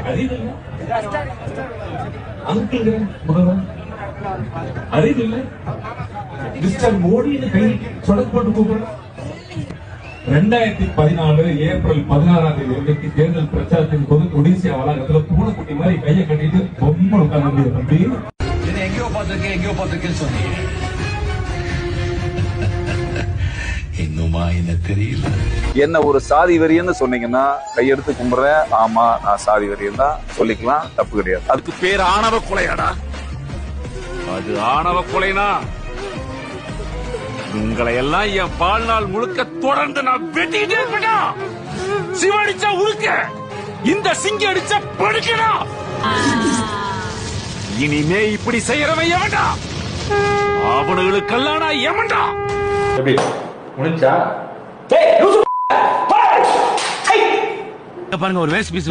அறிவில்லை அங்கிள் முதல்வர் அறிவில்லை மிஸ்டர் மோடின்னு கை சொடக்கு போட்டு கூப்பிடுற 2014 ஏப்ரல் 16 தேர்தல் பிரச்சாரத்தின் போது ஒடிசியா வளாகத்தில் பூனைக்குட்டி மாதிரி கையை கட்டிட்டு பொம்மை உட்கார்ந்து தம்பி எங்கேயோ பார்த்திருக்கேன்னு சொன்னீங்க. இன்னுமா என்ன தெரியல. என்ன ஒரு சாதி வெறியன்னு சொன்னீங்கன்னா கையெடுத்து கும்பிடுறேன். ஆமா நான் சாதி வெறியன் தான் சொல்லிக்கலாம், தப்பு கிடையாது. அதுக்கு பேர் ஆணவ கொலையாடா? அது ஆணவ கொலைனா உங்களை எல்லாம் என் வாழ்நாள் முழுக்க தொடர்ந்து நான் வெட்டிக்கிட்டே இருப்பேனா? சிவடிச்சா உழுக்க, இந்த சிங்கி அடிச்சா படுக்கணும். இனிமே இப்படி செய்யறவன் எவன்டா? அவனுங்களுக்கெல்லாம் நான் எவன்டா? எப்படி முடிஞ்சா பாருங்க, ஒரு வேஸ்ட் பீஸ்